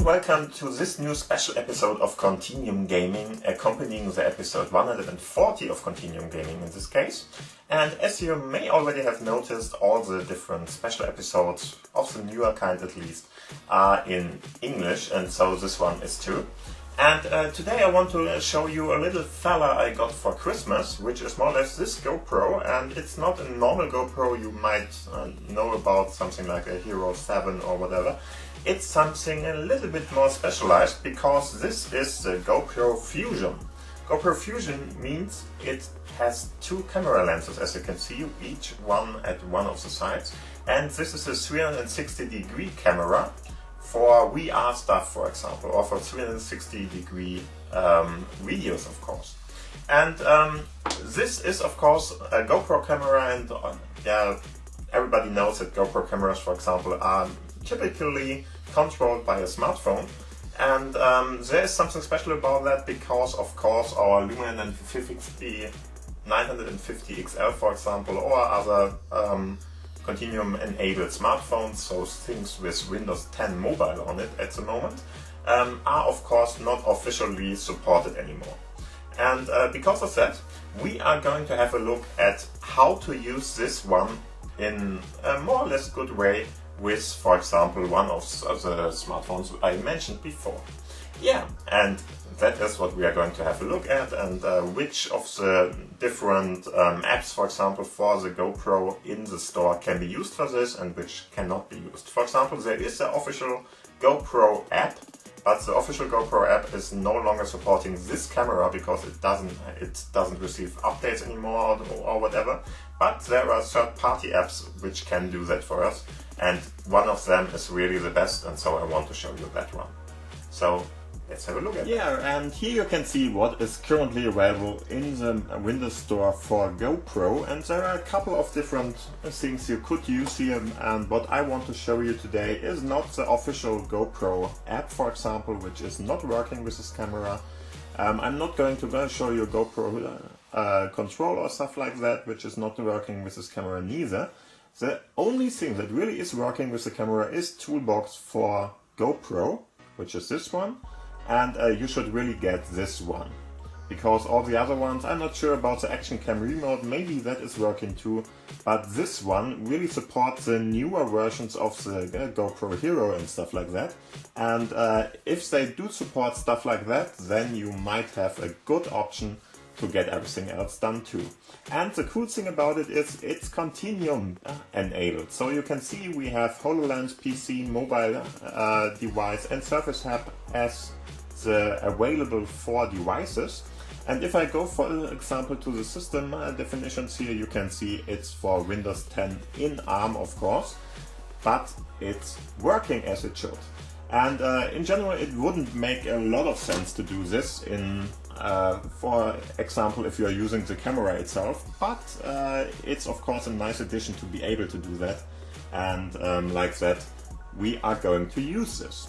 welcome to this new special episode of Continuum Gaming, accompanying the episode 140 of Continuum Gaming in this case. And as you may already have noticed, all the different special episodes, of the newer kind at least, are in English, and so this one is too. And today I want to show you a little fella I got for Christmas, which is more or less this GoPro, and it's not a normal GoPro you might know about, something like a Hero 7 or whatever. It's something a little bit more specialized, because this is the GoPro Fusion. GoPro Fusion means it has two camera lenses, as you can see, each one at one of the sides. And this is a 360-degree camera for VR stuff, for example, or for 360-degree videos, of course. And this is, of course, a GoPro camera, and yeah, everybody knows that GoPro cameras, for example, are typically controlled by a smartphone. And there is something special about that, because, of course, our Lumia 950 XL, for example, or other Continuum enabled smartphones, so things with Windows 10 mobile on it at the moment, are of course not officially supported anymore. And because of that, we are going to have a look at how to use this one in a more or less good way with, for example, one of the smartphones I mentioned before. Yeah, and that is what we are going to have a look at, and which of the different apps, for example, for the GoPro in the store can be used for this and which cannot be used. For example, there is the official GoPro app, but the official GoPro app is no longer supporting this camera because it doesn't receive updates anymore or whatever. But there are third-party apps which can do that for us, and one of them is really the best, and so I want to show you that one. So let's have a look at it. Yeah, and here you can see what is currently available in the Windows Store for GoPro, and there are a couple of different things you could use here, and what I want to show you today is not the official GoPro app, for example, which is not working with this camera. I'm not going to show you GoPro control or stuff like that, which is not working with this camera neither. The only thing that really is working with the camera is Toolbox for GoPro, which is this one. And you should really get this one, because all the other ones, I'm not sure about the action cam remote, maybe that is working too, but this one really supports the newer versions of the GoPro Hero and stuff like that. And if they do support stuff like that, then you might have a good option to get everything else done too. And the cool thing about it is it's Continuum enabled. So you can see we have HoloLens, PC, mobile device and Surface Hub as the available for devices. And if I go, for example, to the system definitions here, you can see it's for Windows 10 in ARM, of course, but it's working as it should. And in general, it wouldn't make a lot of sense to do this in, for example, if you are using the camera itself, but it's of course a nice addition to be able to do that. And like that, we are going to use this.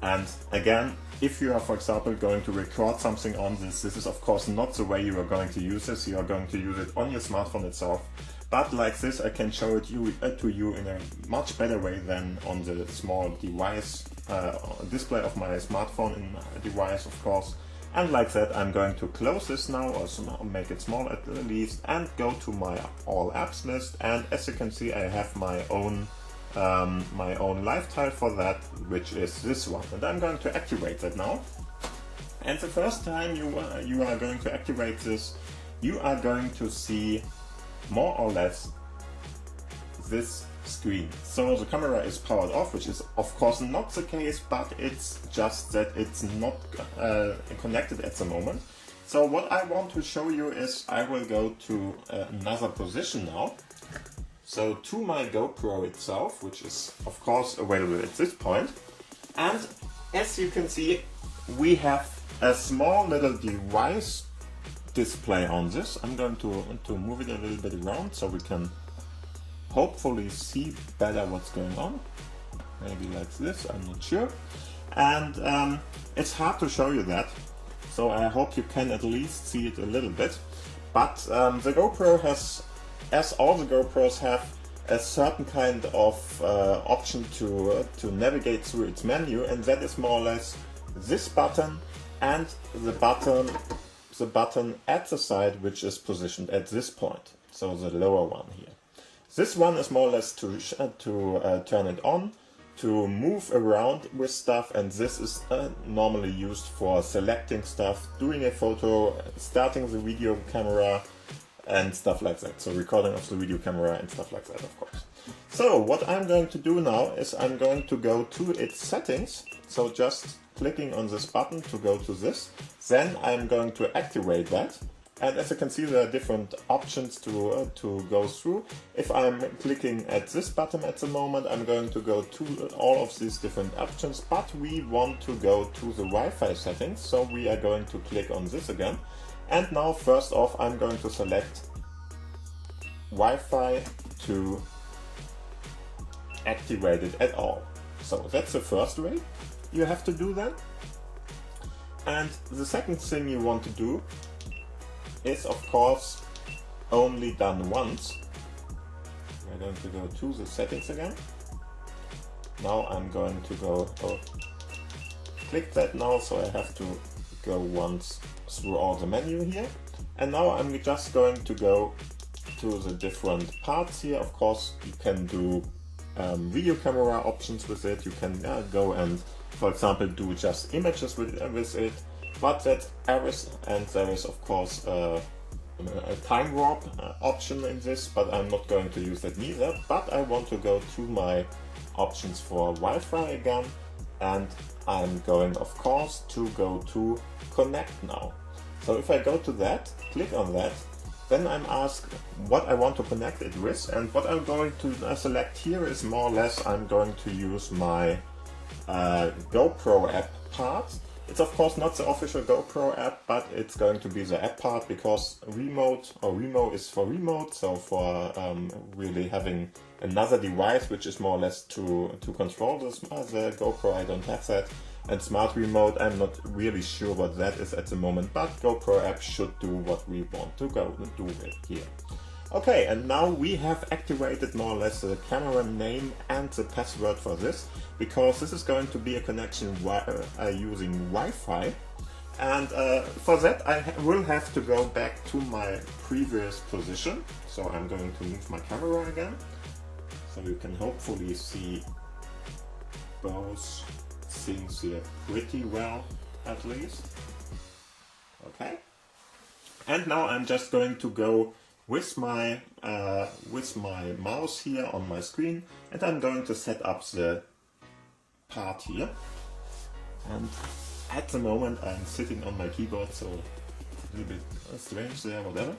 And again, if you are, for example, going to record something on this is of course not the way you are going to use this. You are going to use it on your smartphone itself. But like this, I can show it to you in a much better way than on the small device display of my smartphone device, of course. And like that, I'm going to close this now, or make it small at least, and go to my all apps list. And as you can see, I have my own live tile for that, which is this one, and I'm going to activate that now. And the first time you are going to activate this, you are going to see more or less this screen. So the camera is powered off, which is of course not the case, but it's just that it's not connected at the moment. So what I want to show you is I will go to another position now. So to my GoPro itself, which is of course available at this point. And as you can see, we have a small little device display on this. I'm going to move it a little bit around so we can hopefully see better what's going on. Maybe like this, I'm not sure. And it's hard to show you that, so I hope you can at least see it a little bit. But the GoPro has, as all the GoPros have, a certain kind of option to navigate through its menu, and that is more or less this button and the button at the side, which is positioned at this point, so the lower one here. This one is more or less to turn it on, to move around with stuff, and this is normally used for selecting stuff, doing a photo, starting the video camera, and stuff like that. So recording of the video camera and stuff like that, of course. So what I'm going to do now is I'm going to go to its settings. So just clicking on this button to go to this. Then I'm going to activate that. And as you can see, there are different options to go through. If I'm clicking at this button at the moment, I'm going to go to all of these different options, but we want to go to the Wi-Fi settings. So we are going to click on this again. And now, first off, I'm going to select Wi-Fi to activate it at all. So that's the first way you have to do that. And the second thing you want to do is, of course, only done once. We're going to go to the settings again. Now I'm going to go, click that now, so I have to go once through all the menu here. And now I'm just going to go to the different parts here. Of course, you can do video camera options with it. You can go and, for example, do just images with it. But that's everything, and there is of course a time warp option in this, but I'm not going to use that neither. But I want to go to my options for Wi-Fi again, and I'm going, of course, to go to Connect now. So if I go to that, click on that, then I'm asked what I want to connect it with, and what I'm going to select here is more or less I'm going to use my GoPro app part. It's of course not the official GoPro app, but it's going to be the app part, because remote, or remote is for remote, so for really having another device which is more or less to control the GoPro. I don't have that. And smart remote, I'm not really sure what that is at the moment, but GoPro app should do what we want to go do with here. Okay, and now we have activated more or less the camera name and the password for this, because this is going to be a connection using Wi-Fi. And for that I will have to go back to my previous position. So I'm going to move my camera again, so you can hopefully see both things here pretty well, at least. Okay. And now I'm just going to go with my mouse here on my screen, and I'm going to set up the part here. And at the moment I'm sitting on my keyboard, so a little bit strange there, whatever.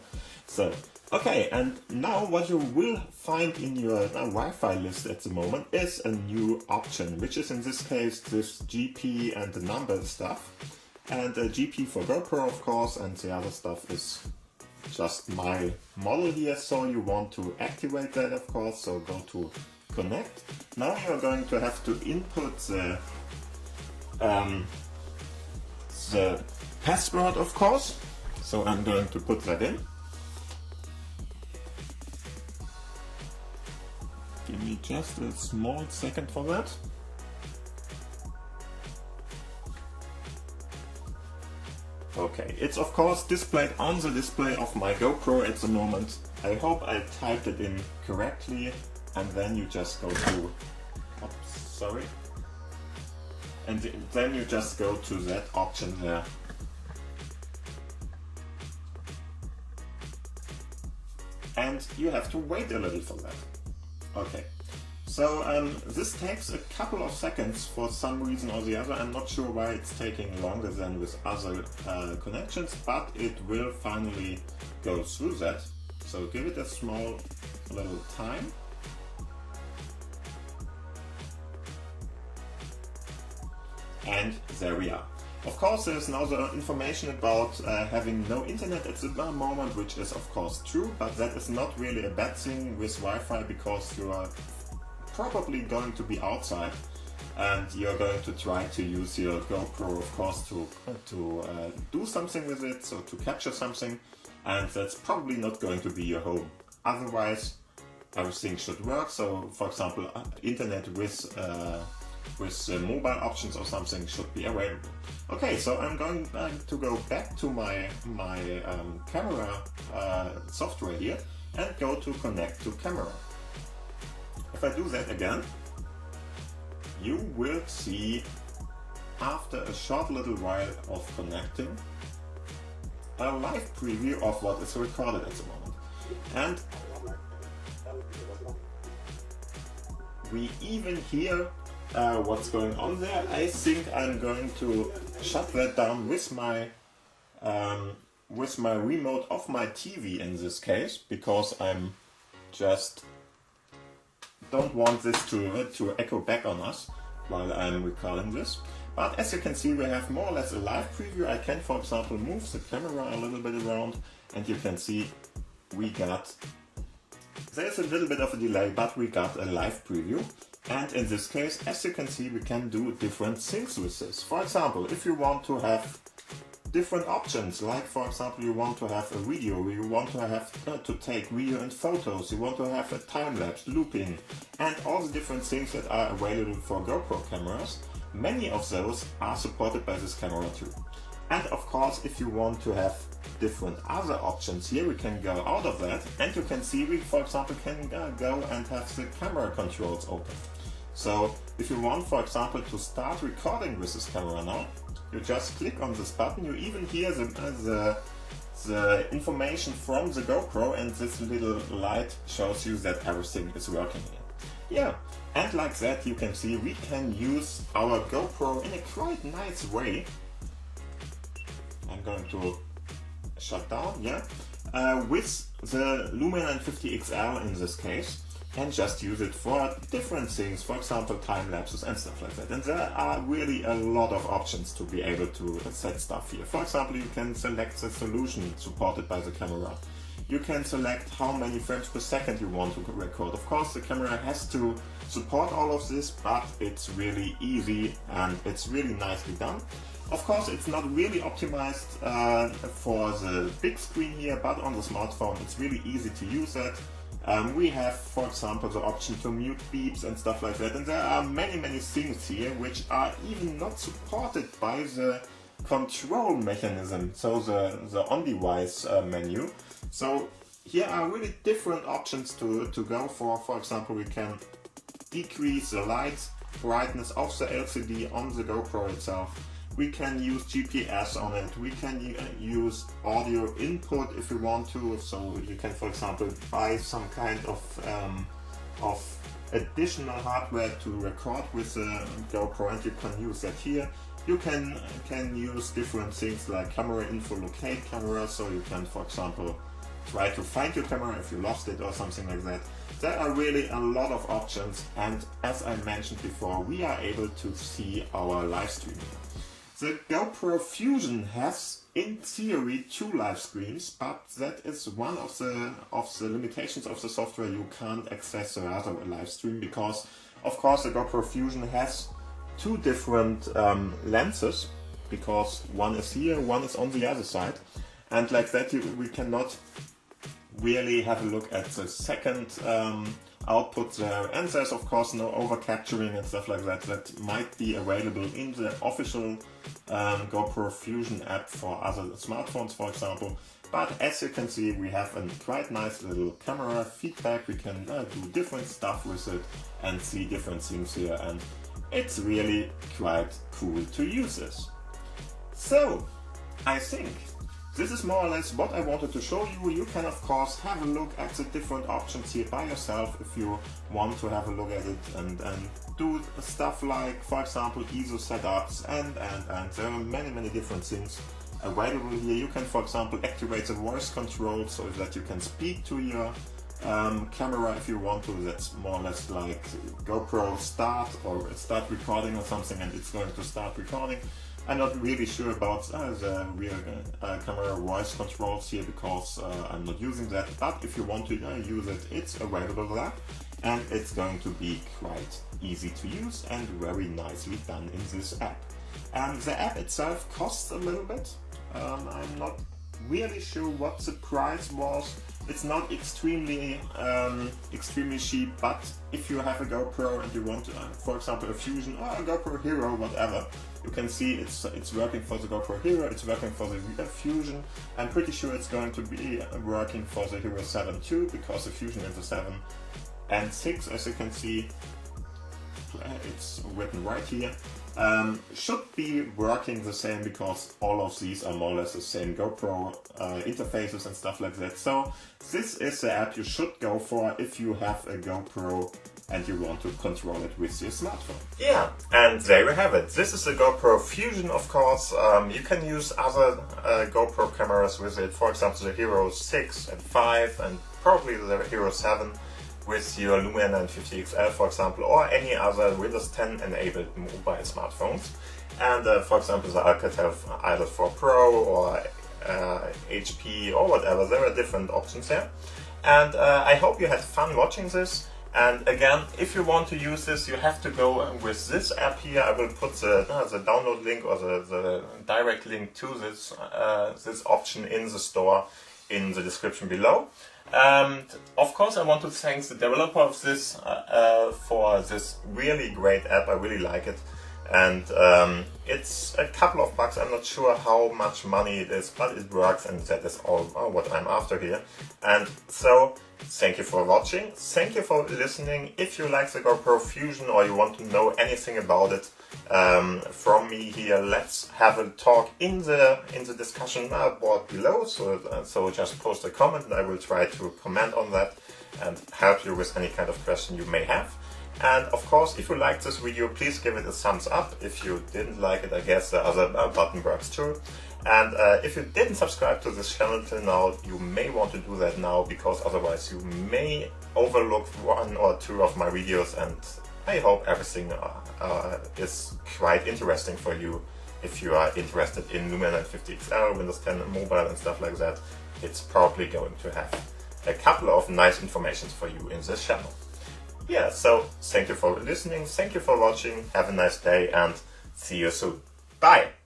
So, okay, and now what you will find in your Wi-Fi list at the moment is a new option, which is in this case this GP and the number stuff. And GP for GoPro, of course, and the other stuff is just my model here. So you want to activate that, of course, so go to Connect. Now you're going to have to input the password, of course. So I'm going to put that in. Give me just a small second for that. Okay, it's of course displayed on the display of my GoPro at the moment. I hope I typed it in correctly, and then you just go to, oops, sorry, and then you just go to that option there. And you have to wait a little for that. Okay, so this takes a couple of seconds for some reason or the other. I'm not sure why it's taking longer than with other connections, but it will finally go through that. So give it a small little time. And there we are. Of course, there's now the information about having no internet at the moment, which is of course true, but that is not really a bad thing with Wi-Fi, because you are probably going to be outside and you're going to try to use your GoPro, of course, to do something with it, so to capture something, and that's probably not going to be your home. Otherwise, everything should work. So for example, internet with mobile options or something should be available. Okay, so I'm going to go back to my camera software here and go to connect to camera. If I do that again, you will see after a short little while of connecting a live preview of what is recorded at the moment. And we even hear what's going on there. I think I'm going to shut that down with my remote of my TV in this case, because I'm just don't want this to echo back on us while I'm recording this. But as you can see, we have more or less a live preview. I can, for example, move the camera a little bit around, and you can see there's a little bit of a delay, but we got a live preview. And in this case, as you can see, we can do different things with this. For example, if you want to have different options, like for example, you want to have a video, you want to have to take video and photos, you want to have a time-lapse, looping, and all the different things that are available for GoPro cameras, many of those are supported by this camera too. And of course, if you want to have different other options here, we can go out of that, and you can see we, for example, can go and have the camera controls open. So if you want, for example, to start recording with this camera now, you just click on this button. You even hear the information from the GoPro, and this little light shows you that everything is working here. Yeah, and like that you can see we can use our GoPro in a quite nice way. I'm going to shut down, with the Lumia 950 XL in this case, and just use it for different things, for example time lapses and stuff like that. And there are really a lot of options to be able to set stuff here. For example, you can select the solution supported by the camera. You can select how many frames per second you want to record. Of course, the camera has to support all of this, but it's really easy and it's really nicely done. Of course, it's not really optimized for the big screen here, but on the smartphone it's really easy to use that. We have, for example, the option to mute beeps and stuff like that, and there are many things here which are even not supported by the control mechanism, so the on-device menu. So here are really different options to go for. For example, we can decrease the light brightness of the LCD on the GoPro itself. We can use GPS on it. We can use audio input if you want to. So you can, for example, buy some kind of additional hardware to record with the GoPro, and you can use that here. You can use different things like camera info, locate camera, so you can, for example, try to find your camera if you lost it or something like that. There are really a lot of options, and as I mentioned before, we are able to see our live streaming. The GoPro Fusion has, in theory, 2 live streams, but that is one of the limitations of the software. You can't access the other live stream because, of course, the GoPro Fusion has 2 different lenses, because one is here, one is on the other side, and like that we cannot really have a look at the second output there, and there's of course no over capturing and stuff like that that might be available in the official GoPro Fusion app for other smartphones, for example. But as you can see, we have a quite nice little camera feedback. We can do different stuff with it and see different things here, and it's really quite cool to use this. So I think this is more or less what I wanted to show you. You can of course have a look at the different options here by yourself if you want to have a look at it and do stuff like, for example, ISO setups and there are many different things available here. You can, for example, activate the voice control so that you can speak to your camera if you want to. That's more or less like GoPro start or start recording or something, and it's going to start recording. I'm not really sure about the real camera voice controls here because I'm not using that, but if you want to use it, it's available there, and it's going to be quite easy to use and very nicely done in this app. The app itself costs a little bit. I'm not really sure what the price was. It's not extremely extremely cheap, but if you have a GoPro and you want, for example, a Fusion or a GoPro Hero, whatever, you can see it's working for the GoPro Hero, it's working for the Fusion. I'm pretty sure it's going to be working for the Hero 7 too, because the Fusion is the 7 and 6, as you can see, it's written right here, should be working the same, because all of these are more or less the same GoPro interfaces and stuff like that. So this is the app you should go for if you have a GoPro and you want to control it with your smartphone. Yeah, and there we have it. This is the GoPro Fusion, of course. You can use other GoPro cameras with it, for example the Hero 6 and 5 and probably the Hero 7 with your Lumia 950 XL, for example, or any other Windows 10 enabled mobile smartphones. And for example the Alcatel either 4 Pro or HP or whatever, there are different options there. And I hope you had fun watching this. And again, if you want to use this, you have to go with this app here. I will put the download link or the direct link to this this option in the store in the description below. And of course I want to thank the developer of this for this really great app. I really like it. And it's a couple of bucks, I'm not sure how much money it is, but it works, and that is all what I'm after here. And so, thank you for watching, thank you for listening. If you like the GoPro Fusion or you want to know anything about it from me here, let's have a talk in the discussion board below. So just post a comment and I will try to comment on that and help you with any kind of question you may have. And of course, if you liked this video, please give it a thumbs up. If you didn't like it, I guess the other button works too. And if you didn't subscribe to this channel till now, you may want to do that now, because otherwise you may overlook 1 or 2 of my videos, and I hope everything is quite interesting for you. If you are interested in Lumia 950 XL, Windows 10 mobile and stuff like that, it's probably going to have a couple of nice information for you in this channel. Yeah, so thank you for listening, thank you for watching, have a nice day and see you soon. Bye!